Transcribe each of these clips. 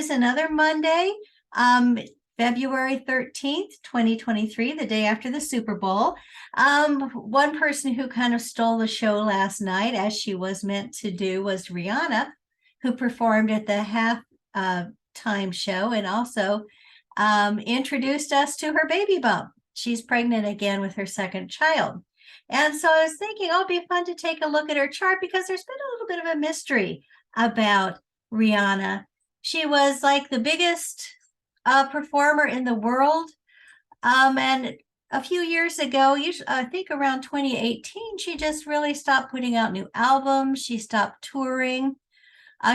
is another Monday, um, February 13th, 2023, the day after the Super Bowl. One person who kind of stole the show last night, as she was meant to do, was Rihanna, who performed at the halftime show and also introduced us to her baby bump. She's pregnant again with her second child. And so I was thinking, oh, it'd be fun to take a look at her chart because there's been a little bit of a mystery about Rihanna. She was like the biggest performer in the world. And a few years ago, I think around 2018, she just really stopped putting out new albums. She stopped touring.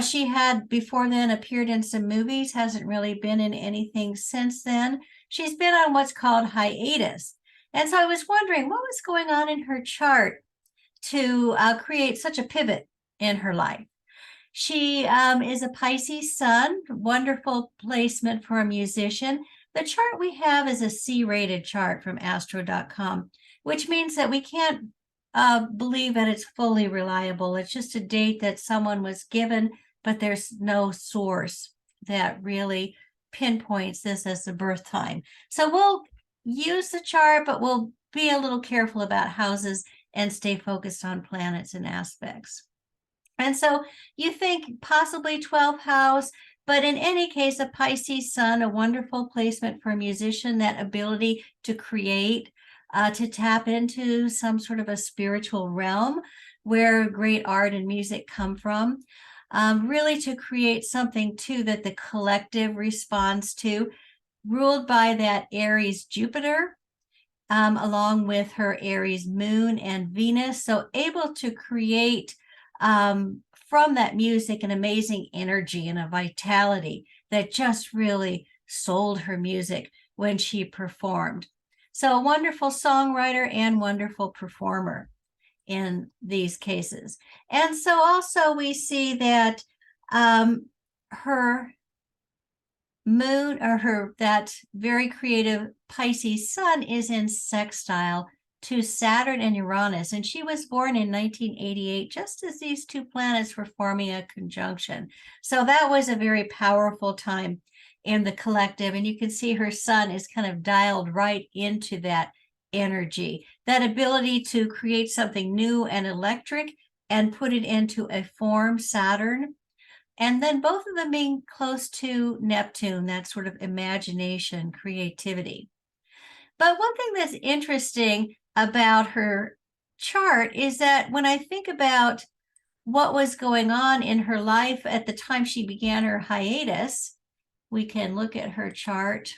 She had before then appeared in some movies, hasn't really been in anything since then. She's been on what's called hiatus. And so I was wondering what was going on in her chart to create such a pivot in her life. She is a Pisces sun, wonderful placement for a musician. The chart we have is a C-rated chart from astro.com, which means that we can't believe that it's fully reliable. It's just a date that someone was given, but there's no source that really pinpoints this as the birth time. So we'll use the chart, but we'll be a little careful about houses and stay focused on planets and aspects. And so you think possibly 12th house, but in any case, a Pisces sun, a wonderful placement for a musician, that ability to create, to tap into some sort of a spiritual realm where great art and music come from, really to create something too that the collective responds to, ruled by that Aries Jupiter, along with her Aries moon and Venus. So able to create from that music an amazing energy and a vitality that just really sold her music when she performed. So a wonderful songwriter and wonderful performer in these cases. And so also we see that her moon, or her that very creative Pisces sun, is in sextile to Saturn and Uranus, and she was born in 1988 just as these two planets were forming a conjunction. So that was a very powerful time in the collective, and you can see her sun is kind of dialed right into that energy, that ability to create something new and electric and put it into a form, Saturn. And then both of them being close to Neptune, that sort of imagination, creativity. But one thing that's interesting about her chart is that when I think about what was going on in her life at the time she began her hiatus, we can look at her chart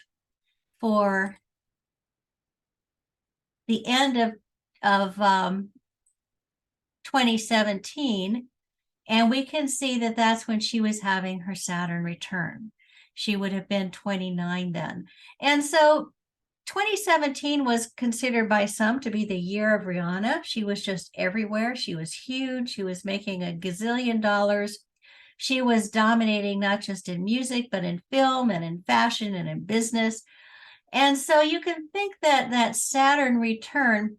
for the end of 2017, and we can see that that's when she was having her Saturn return. She would have been 29 then. And so 2017 was considered by some to be the year of Rihanna. She was just everywhere. She was huge. She was making a gazillion dollars. She was dominating not just in music, but in film and in fashion and in business. And so you can think that that Saturn return,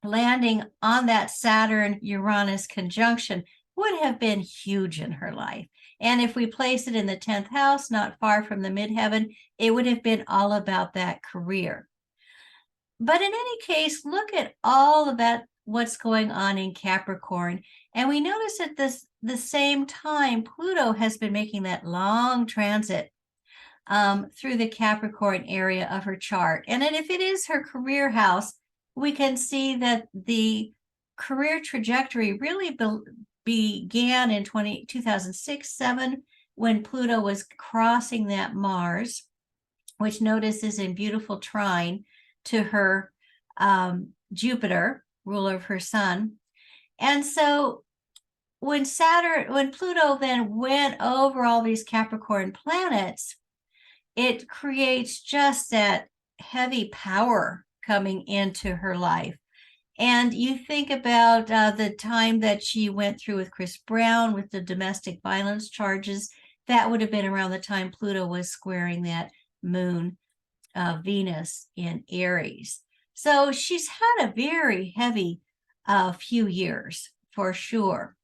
landing on that Saturn-Uranus conjunction, would have been huge in her life. And if we place it in the 10th house, not far from the midheaven, it would have been all about that career. But in any case, look at all of that, what's going on in Capricorn. And we notice at the same time, Pluto has been making that long transit through the Capricorn area of her chart. And then if it is her career house, we can see that the career trajectory really began in 2006-7 when Pluto was crossing that Mars, which notice is in beautiful trine to her Jupiter, ruler of her sun. And so when Pluto then went over all these Capricorn planets, it creates just that heavy power coming into her life. And you think about the time that she went through with Chris Brown with the domestic violence charges, that would have been around the time Pluto was squaring that moon, Venus in Aries. So she's had a very heavy few years for sure.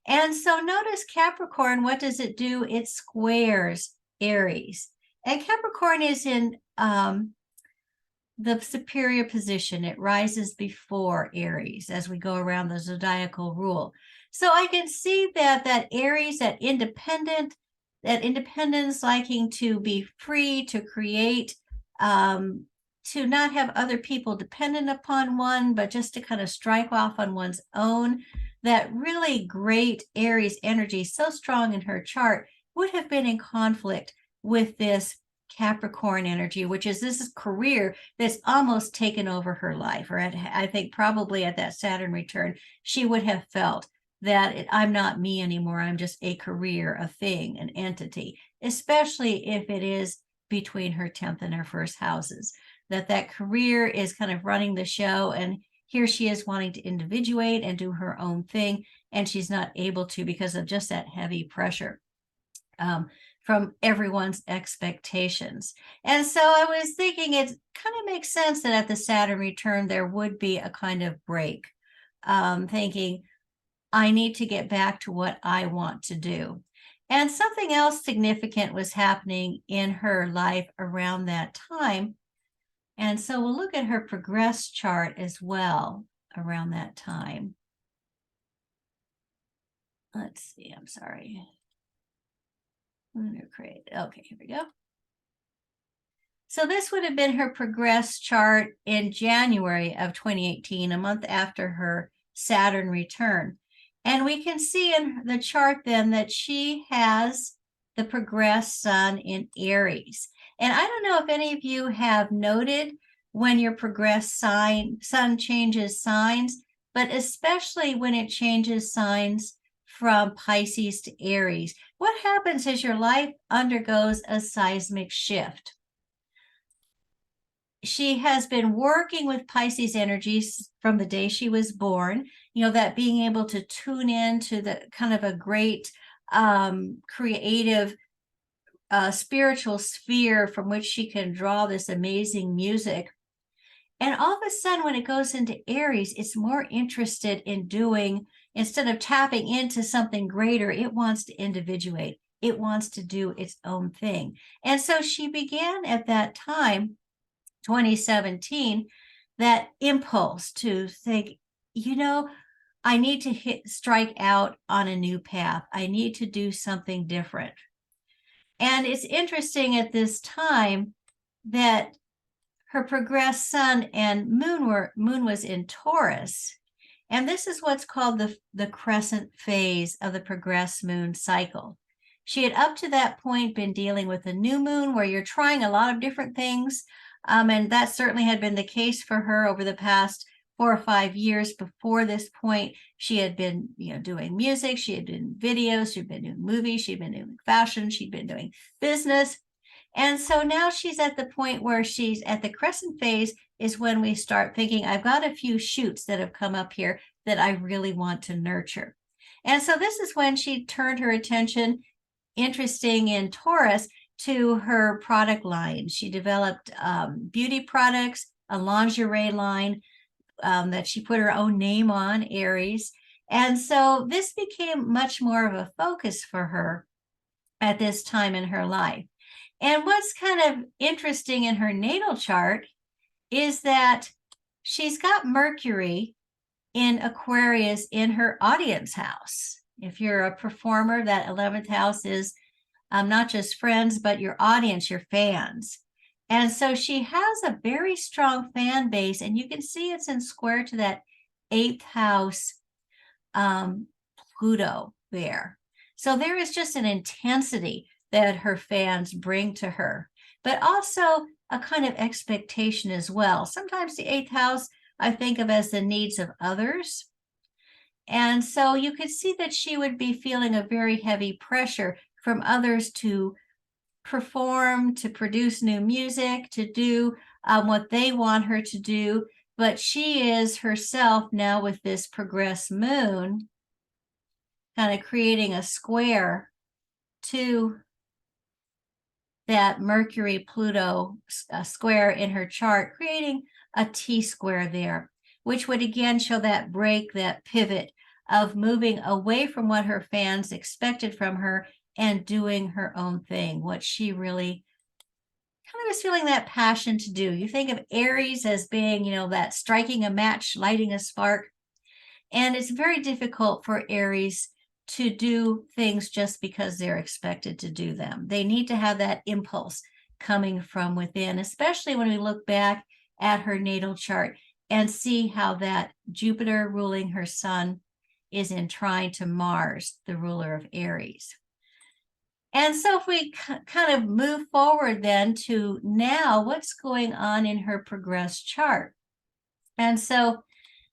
And so notice Capricorn, what does it do? It squares Aries. And Capricorn is in the superior position. It rises before Aries as we go around the zodiacal rule. So I can see that Aries, that independence, liking to be free, to create, to not have other people dependent upon one, but just to kind of strike off on one's own. That really great Aries energy, so strong in her chart, would have been in conflict with this Capricorn energy, which is this career that's almost taken over her life. Or I think probably at that Saturn return, she would have felt that I'm not me anymore. I'm just a career, a thing, an entity, especially if it is between her 10th and her first houses, that career is kind of running the show. And here she is wanting to individuate and do her own thing. And she's not able to because of just that heavy pressure from everyone's expectations. And so I was thinking it kind of makes sense that at the Saturn return, there would be a kind of break, thinking, I need to get back to what I want to do. And something else significant was happening in her life around that time. And so we'll look at her progress chart as well around that time. Let's see, I'm sorry. Lunar create. Okay, here we go. So this would have been her progress chart in January of 2018, a month after her Saturn return. And we can see in the chart then that she has the progress sun in Aries. And I don't know if any of you have noted when your progress sun changes signs, but especially when it changes signs from Pisces to Aries. What happens is your life undergoes a seismic shift. She has been working with Pisces energies from the day she was born, that being able to tune in to the kind of a great creative spiritual sphere from which she can draw this amazing music. And all of a sudden, when it goes into Aries, it's more interested in doing, instead of tapping into something greater, it wants to individuate. It wants to do its own thing. And so she began at that time, 2017, that impulse to think, I need to strike out on a new path. I need to do something different. And it's interesting at this time that her progressed sun and moon was in Taurus. And this is what's called the crescent phase of the progressed moon cycle. She had up to that point been dealing with the new moon, where you're trying a lot of different things. And that certainly had been the case for her over the past 4 or 5 years. Before this point, she had been, doing music. She had been videos. She'd been doing movies. She'd been doing fashion. She'd been doing business. And so now she's at the point where she's at the crescent phase, is when we start thinking, I've got a few shoots that have come up here that I really want to nurture. And so this is when she turned her attention, interesting in Taurus, to her product line. She developed beauty products, a lingerie line that she put her own name on, Aries. And so this became much more of a focus for her at this time in her life. And what's kind of interesting in her natal chart is that she's got Mercury in Aquarius in her audience house. If you're a performer, that 11th house is not just friends, but your audience, your fans. And so she has a very strong fan base, and you can see it's in square to that 8th house Pluto there. So there is just an intensity that her fans bring to her, but also a kind of expectation as well. Sometimes the 8th house I think of as the needs of others. And so you could see that she would be feeling a very heavy pressure from others to perform, to produce new music, to do what they want her to do. But she is herself now, with this progressed moon, kind of creating a square to that Mercury-Pluto square in her chart, creating a T-square there, which would again show that break, that pivot of moving away from what her fans expected from her and doing her own thing, what she really kind of is feeling that passion to do. You think of Aries as being, that striking a match, lighting a spark. And it's very difficult for Aries to do things just because they're expected to do them. They need to have that impulse coming from within, especially when we look back at her natal chart and see how that Jupiter ruling her sun is in trine to Mars, the ruler of Aries. And so if we kind of move forward then to now, what's going on in her progressed chart? And so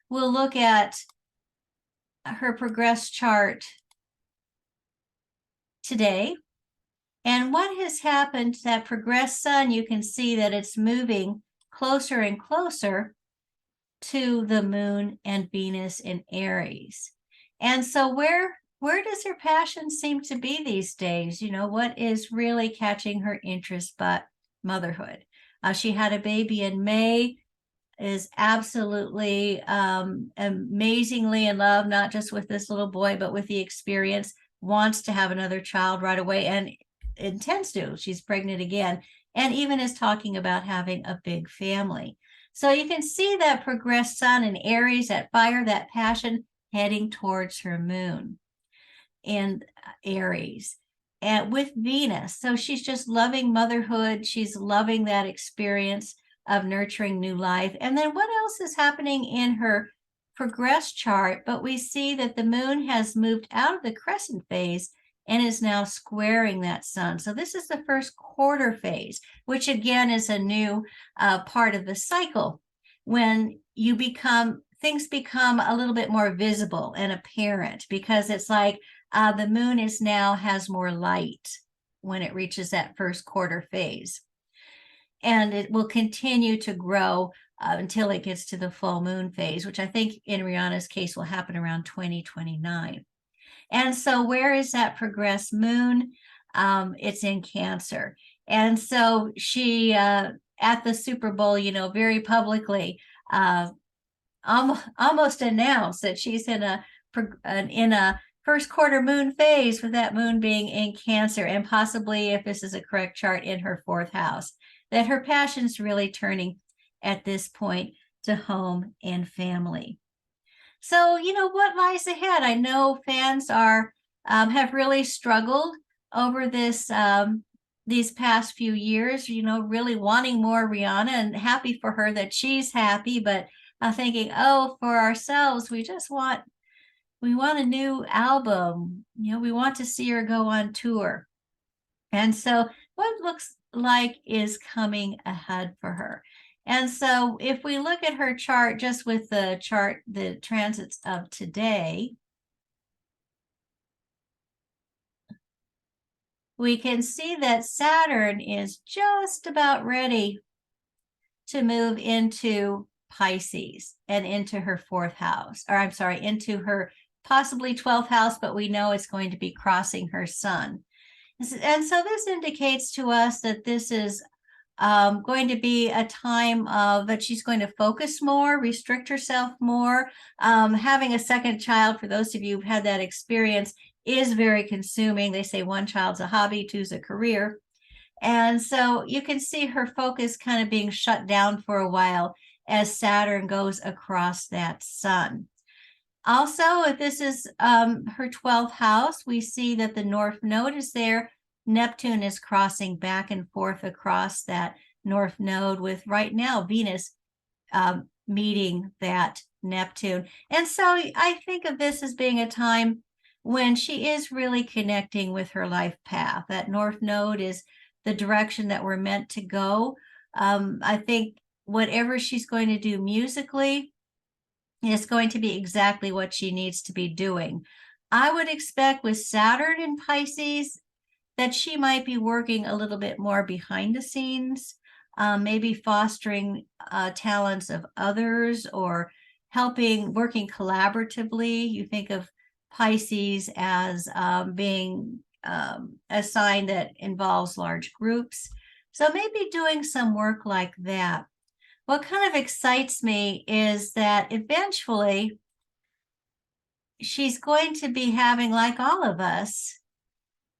we'll look at her progressed chart today. And what has happened, that progressed sun, you can see that it's moving closer and closer to the moon and Venus in Aries. And so where does her passion seem to be these days? What is really catching her interest but motherhood? She had a baby in May, is absolutely amazingly in love, not just with this little boy, but with the experience, wants to have another child right away and intends to. She's pregnant again, and even is talking about having a big family. So you can see that progressed sun in Aries, that fire, that passion, heading towards her moon in Aries. And with Venus, so she's just loving motherhood. She's loving that experience of nurturing new life. And then what else is happening in her progressed chart? But we see that the moon has moved out of the crescent phase and is now squaring that sun. So this is the first quarter phase, which again is a new part of the cycle when things become a little bit more visible and apparent, because it's like the moon has more light when it reaches that first quarter phase. And it will continue to grow until it gets to the full moon phase, which I think in Rihanna's case will happen around 2029. And so where is that progressed moon? It's in Cancer. And so she, at the Super Bowl, very publicly, almost announced that she's in a first quarter moon phase, with that moon being in Cancer, and possibly, if this is a correct chart, in her fourth house, that her passion's really turning at this point to home and family. So, what lies ahead? I know fans have really struggled over these past few years, really wanting more Rihanna, and happy for her that she's happy, but thinking, for ourselves, we want a new album. We want to see her go on tour. And so what looks like is coming ahead for her. And so if we look at her chart, just with the transits of today, we can see that Saturn is just about ready to move into Pisces and into her fourth house, into her possibly 12th house, but we know it's going to be crossing her sun. And so this indicates to us that this is going to be a time that she's going to focus more, restrict herself more. Having a second child, for those of you who've had that experience, is very consuming. They say one child's a hobby, two's a career. And so you can see her focus kind of being shut down for a while as Saturn goes across that sun. Also, if this is her 12th house, we see that the North Node is there. Neptune is crossing back and forth across that North Node, with right now Venus meeting that Neptune. And so I think of this as being a time when she is really connecting with her life path. That North Node is the direction that we're meant to go. I think whatever she's going to do musically is going to be exactly what she needs to be doing. I would expect with Saturn in Pisces that she might be working a little bit more behind the scenes, maybe fostering talents of others, or working collaboratively. You think of Pisces as being a sign that involves large groups. So maybe doing some work like that. What kind of excites me is that eventually she's going to be having, like all of us,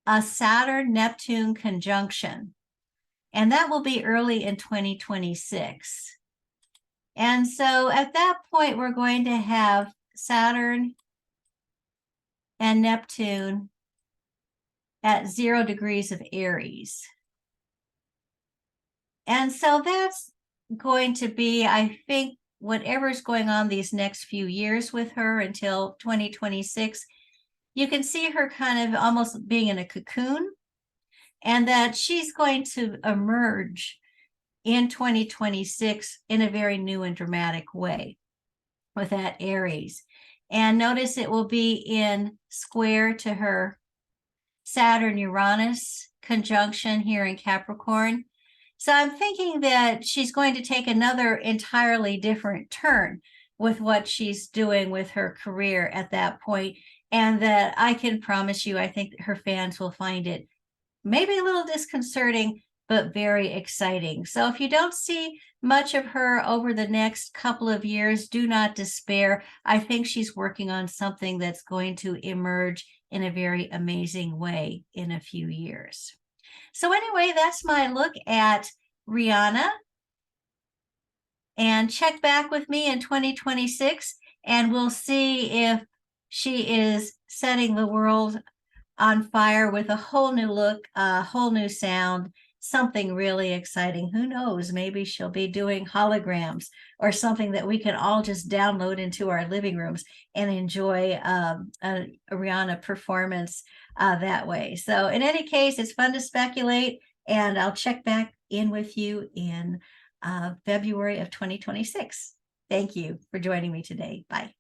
a Saturn-Neptune conjunction. And that will be early in 2026. And so at that point, we're going to have Saturn and Neptune at 0 degrees of Aries. And so that's going to be, I think, whatever's going on these next few years with her until 2026, you can see her kind of almost being in a cocoon, and that she's going to emerge in 2026 in a very new and dramatic way with that Aries. And notice it will be in square to her Saturn-Uranus conjunction here in Capricorn. So I'm thinking that she's going to take another entirely different turn with what she's doing with her career at that point, and that I can promise you, I think her fans will find it maybe a little disconcerting, but very exciting. So if you don't see much of her over the next couple of years, do not despair. I think she's working on something that's going to emerge in a very amazing way in a few years. So anyway, that's my look at Rihanna. And check back with me in 2026, and we'll see if she is setting the world on fire with a whole new look, a whole new sound, something really exciting. Who knows? Maybe she'll be doing holograms or something that we can all just download into our living rooms and enjoy a Rihanna performance that way. So in any case, it's fun to speculate, and I'll check back in with you in February of 2026. Thank you for joining me today. Bye.